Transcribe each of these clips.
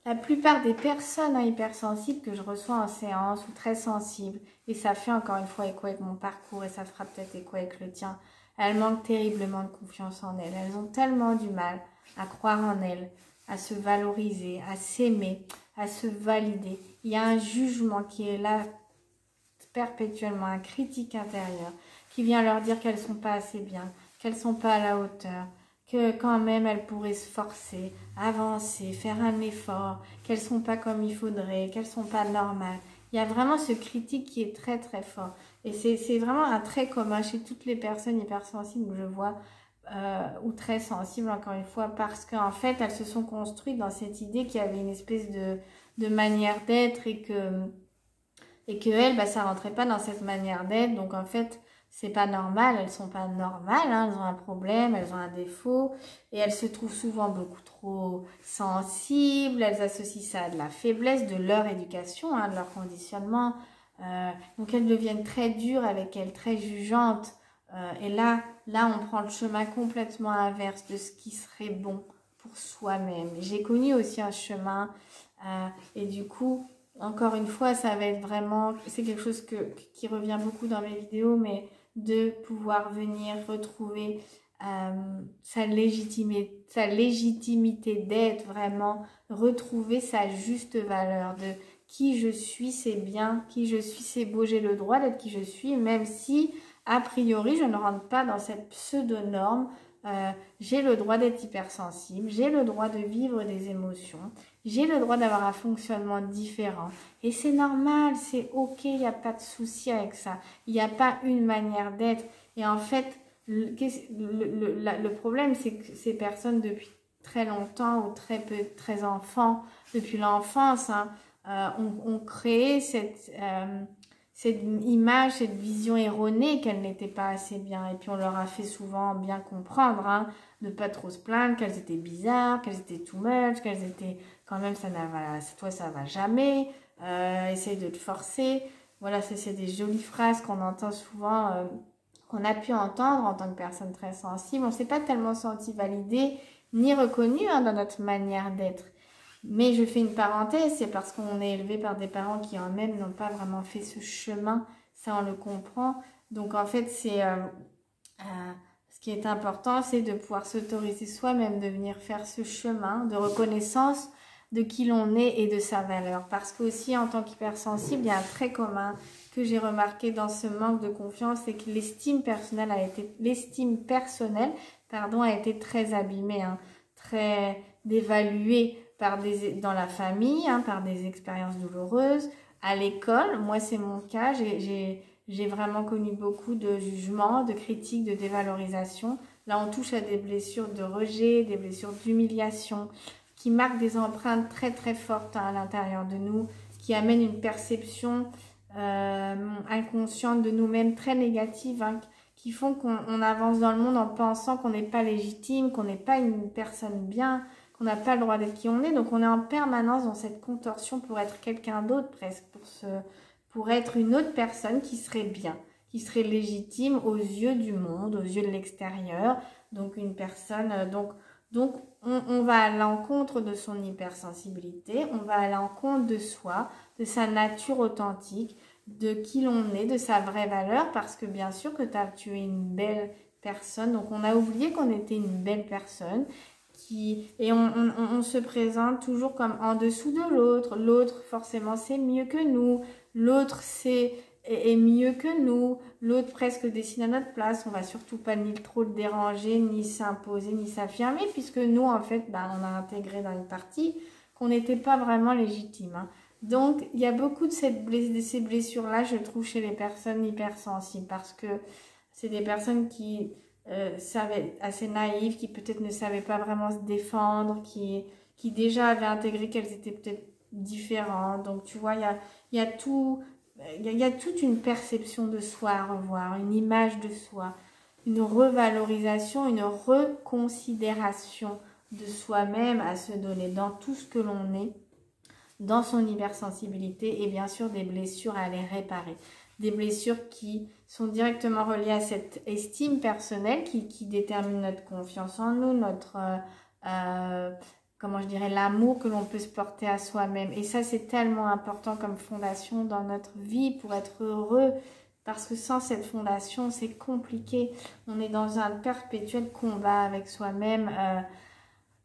La plupart des personnes hypersensibles que je reçois en séance ou très sensibles, et ça fait encore une fois écho avec mon parcours et ça fera peut-être écho avec le tien, elles manquent terriblement de confiance en elles. Elles ont tellement du mal à croire en elles, à se valoriser, à s'aimer, à se valider. Il y a un jugement qui est là perpétuellement, un critique intérieur qui vient leur dire qu'elles sont pas assez bien, qu'elles sont pas à la hauteur, que quand même elles pourraient se forcer, avancer, faire un effort, qu'elles sont pas comme il faudrait, qu'elles sont pas normales. Il y a vraiment ce critique qui est très très fort. Et c'est vraiment un trait commun chez toutes les personnes hypersensibles que je vois, ou très sensibles encore une fois, parce qu'en fait elles se sont construites dans cette idée qu'il y avait une espèce de manière d'être et que elles, bah, ça rentrait pas dans cette manière d'être. Donc en fait, c'est pas normal, elles sont pas normales, hein, elles ont un problème, elles ont un défaut, et elles se trouvent souvent beaucoup trop sensibles, elles associent ça à de la faiblesse de leur éducation, hein, de leur conditionnement. Donc elles deviennent très dures avec elles, très jugeantes. Et là, on prend le chemin complètement inverse de ce qui serait bon pour soi-même. J'ai connu aussi un chemin, et du coup, encore une fois, ça va être vraiment, c'est quelque chose qui revient beaucoup dans mes vidéos, mais de pouvoir venir retrouver sa légitimité d'être, vraiment retrouver sa juste valeur de qui je suis, c'est bien, qui je suis, c'est beau, j'ai le droit d'être qui je suis, même si, a priori, je ne rentre pas dans cette pseudo-norme. J'ai le droit d'être hypersensible, j'ai le droit de vivre des émotions, j'ai le droit d'avoir un fonctionnement différent. Et c'est normal, c'est ok, il n'y a pas de souci avec ça. Il n'y a pas une manière d'être. Et en fait, le problème, c'est que ces personnes, depuis très longtemps, ou très enfants, depuis l'enfance, ont créé cette image, cette vision erronée qu'elles n'étaient pas assez bien. Et puis on leur a fait souvent bien comprendre, de pas trop se plaindre, qu'elles étaient bizarres, qu'elles étaient too much, qu'elles étaient quand même, toi ça va jamais, essaye de te forcer. Voilà, c'est des jolies phrases qu'on entend souvent, qu'on a pu entendre en tant que personne très sensible. On ne s'est pas tellement senti validé ni reconnu dans notre manière d'être. Mais je fais une parenthèse, c'est parce qu'on est élevé par des parents qui en même n'ont pas vraiment fait ce chemin, ça on le comprend. Donc en fait, ce qui est important, c'est de pouvoir s'autoriser soi-même de venir faire ce chemin de reconnaissance de qui l'on est et de sa valeur. Parce qu'aussi, en tant qu'hypersensible, il y a un trait commun que j'ai remarqué dans ce manque de confiance, c'est que l'estime personnelle a été très abîmée, très dévaluée dans la famille, par des expériences douloureuses, à l'école. Moi, c'est mon cas, j'ai vraiment connu beaucoup de jugements, de critiques, de dévalorisation. Là, on touche à des blessures de rejet, des blessures d'humiliation, qui marquent des empreintes très très fortes à l'intérieur de nous, qui amènent une perception inconsciente de nous-mêmes très négative, qui font qu'on avance dans le monde en pensant qu'on n'est pas légitime, qu'on n'est pas une personne bien, qu'on n'a pas le droit d'être qui on est. Donc on est en permanence dans cette contorsion pour être quelqu'un d'autre presque, pour être une autre personne qui serait bien, qui serait légitime aux yeux du monde, aux yeux de l'extérieur. Donc une personne, donc on va à l'encontre de son hypersensibilité, on va à l'encontre de soi, de sa nature authentique, de qui l'on est, de sa vraie valeur, parce que bien sûr que tu es une belle personne. Donc on a oublié qu'on était une belle personne, et on se présente toujours comme en dessous de l'autre. L'autre forcément c'est mieux que nous, l'autre est mieux que nous, l'autre presque dessine à notre place. On va surtout pas ni trop le déranger, ni s'imposer, ni s'affirmer, puisque nous en fait on a intégré dans une partie qu'on n'était pas vraiment légitime, Donc il y a beaucoup de ces blessures là, je trouve, chez les personnes hypersensibles, parce que c'est des personnes qui assez naïves, qui peut-être ne savaient pas vraiment se défendre, qui déjà avaient intégré qu'elles étaient peut-être différentes. Donc tu vois, il y a toute une perception de soi à revoir, une image de soi, une revalorisation, une reconsidération de soi-même à se donner dans tout ce que l'on est, dans son hypersensibilité, et bien sûr des blessures à aller réparer. Des blessures qui sont directement reliées à cette estime personnelle qui détermine notre confiance en nous, comment je dirais, l'amour que l'on peut se porter à soi-même. Et ça, c'est tellement important comme fondation dans notre vie pour être heureux. Parce que sans cette fondation, c'est compliqué. On est dans un perpétuel combat avec soi-même,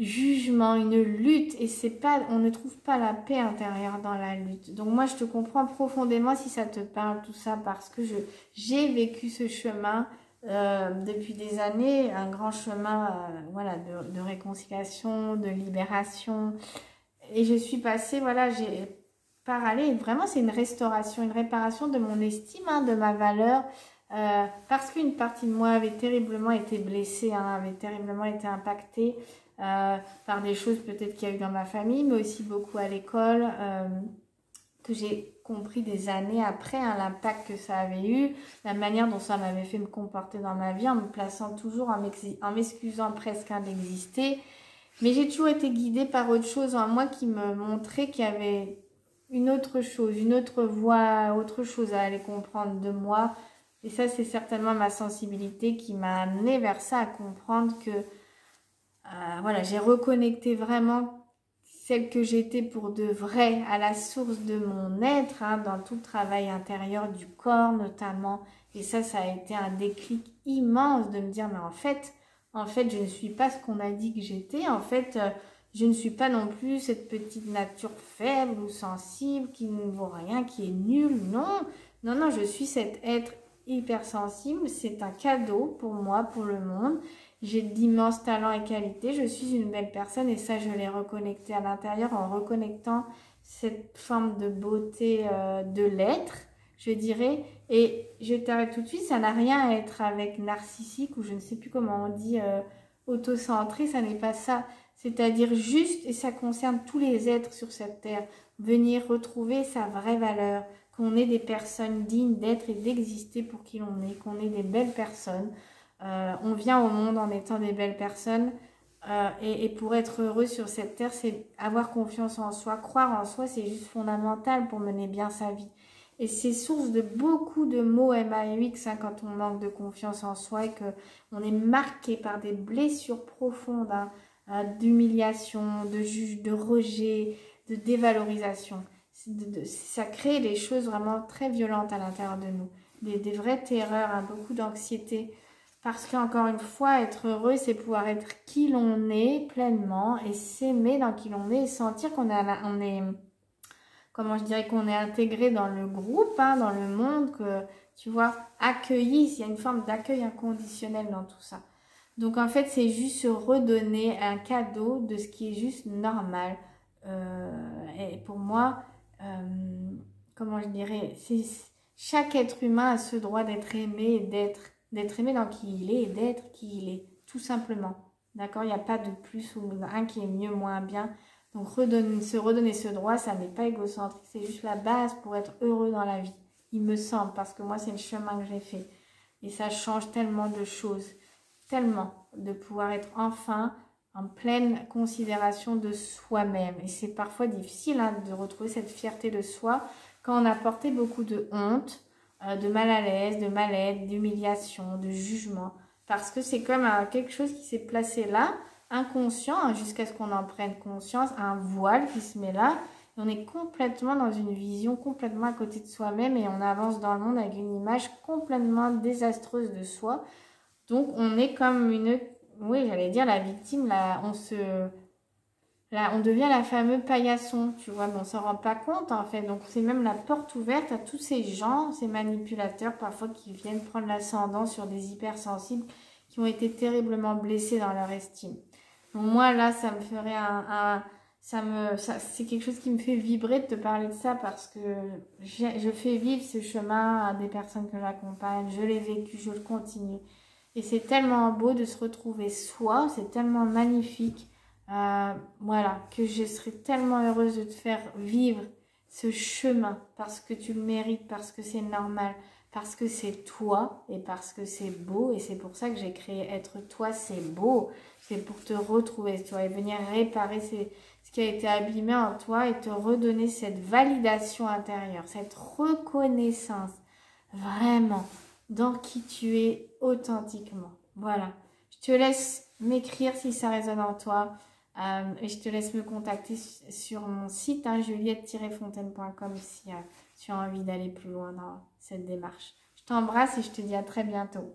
jugement, une lutte. Et c'est pas, on ne trouve pas la paix intérieure dans la lutte. Donc moi, je te comprends profondément si ça te parle, tout ça, parce que j'ai vécu ce chemin depuis des années, un grand chemin voilà, de réconciliation, de libération. Et je suis passée, voilà, j'ai par aller, vraiment c'est une restauration, une réparation de mon estime, hein, de ma valeur, parce qu'une partie de moi avait terriblement été blessée, hein, avait terriblement été impactée par des choses peut-être qu'il y a eu dans ma famille, mais aussi beaucoup à l'école, que j'ai compris des années après, hein, l'impact que ça avait eu, la manière dont ça m'avait fait me comporter dans ma vie, en me plaçant toujours, en m'excusant presque d'exister. Mais j'ai toujours été guidée par autre chose en moi qui me montrait qu'il y avait une autre chose, une autre voie, autre chose à aller comprendre de moi. Et ça, c'est certainement ma sensibilité qui m'a amenée vers ça, à comprendre que voilà, j'ai reconnecté vraiment celle que j'étais pour de vrai, à la source de mon être, hein, dans tout le travail intérieur du corps notamment. Et ça a été un déclic immense de me dire, mais en fait, je ne suis pas ce qu'on a dit que j'étais. En fait, je ne suis pas non plus cette petite nature faible ou sensible qui ne vaut rien, qui est nulle. Non, non, non, je suis cet être hypersensible. C'est un cadeau pour moi, pour le monde. J'ai d'immenses talents et qualités. Je suis une belle personne et ça, je l'ai reconnecté à l'intérieur en reconnectant cette forme de beauté de l'être, je dirais. Et je t'arrête tout de suite, ça n'a rien à être avec narcissique ou je ne sais plus comment on dit, autocentré, ça n'est pas ça. C'est-à-dire juste, et ça concerne tous les êtres sur cette terre, venir retrouver sa vraie valeur, qu'on est des personnes dignes d'être et d'exister pour qui l'on est, qu'on est des belles personnes. On vient au monde en étant des belles personnes et pour être heureux sur cette terre, c'est avoir confiance en soi. Croire en soi, c'est juste fondamental pour mener bien sa vie. Et c'est source de beaucoup de mots MAUX hein, quand on manque de confiance en soi et qu'on est marqué par des blessures profondes hein, d'humiliation, de rejet, de dévalorisation. Ça crée des choses vraiment très violentes à l'intérieur de nous. Des vraies terreurs, hein, beaucoup d'anxiété. Parce qu'encore une fois, être heureux, c'est pouvoir être qui l'on est pleinement et s'aimer dans qui l'on est et sentir qu'on est, comment je dirais, qu'on est intégré dans le groupe, hein, dans le monde, que tu vois, accueilli, il y a une forme d'accueil inconditionnel dans tout ça. Donc en fait, c'est juste se redonner un cadeau de ce qui est juste normal. Et pour moi, comment je dirais, chaque être humain a ce droit d'être aimé et d'être aimé dans qui il est et d'être qui il est, tout simplement. D'accord? Il n'y a pas de plus ou un qui est mieux, moins bien. Donc se redonner ce droit, ça n'est pas égocentrique, c'est juste la base pour être heureux dans la vie. Il me semble, parce que moi, c'est le chemin que j'ai fait. Et ça change tellement de choses, tellement, de pouvoir être enfin en pleine considération de soi-même. Et c'est parfois difficile hein, de retrouver cette fierté de soi quand on a porté beaucoup de honte, de mal à l'aise, de mal-être, d'humiliation, de jugement. Parce que c'est comme quelque chose qui s'est placé là, inconscient, hein, jusqu'à ce qu'on en prenne conscience, un voile qui se met là. Et on est complètement dans une vision complètement à côté de soi-même et on avance dans le monde avec une image complètement désastreuse de soi. Donc on est comme une, oui j'allais dire la victime, là on devient la fameuse paillasson, tu vois, mais on s'en rend pas compte en fait. Donc c'est même la porte ouverte à tous ces gens, ces manipulateurs parfois qui viennent prendre l'ascendant sur des hypersensibles qui ont été terriblement blessés dans leur estime. Donc moi là, ça me ferait c'est quelque chose qui me fait vibrer de te parler de ça parce que je fais vivre ce chemin à des personnes que j'accompagne, je l'ai vécu, je le continue. Et c'est tellement beau de se retrouver soi, c'est tellement magnifique. Voilà, que je serais tellement heureuse de te faire vivre ce chemin parce que tu le mérites, parce que c'est normal, parce que c'est toi et parce que c'est beau. Et c'est pour ça que j'ai créé Être Toi, c'est beau. C'est pour te retrouver, tu vois, et venir réparer ce qui a été abîmé en toi et te redonner cette validation intérieure, cette reconnaissance vraiment dans qui tu es authentiquement. Voilà, je te laisse m'écrire si ça résonne en toi. Et je te laisse me contacter sur mon site, hein, juliette-fontaine.com si tu as envie d'aller plus loin dans cette démarche. Je t'embrasse et je te dis à très bientôt.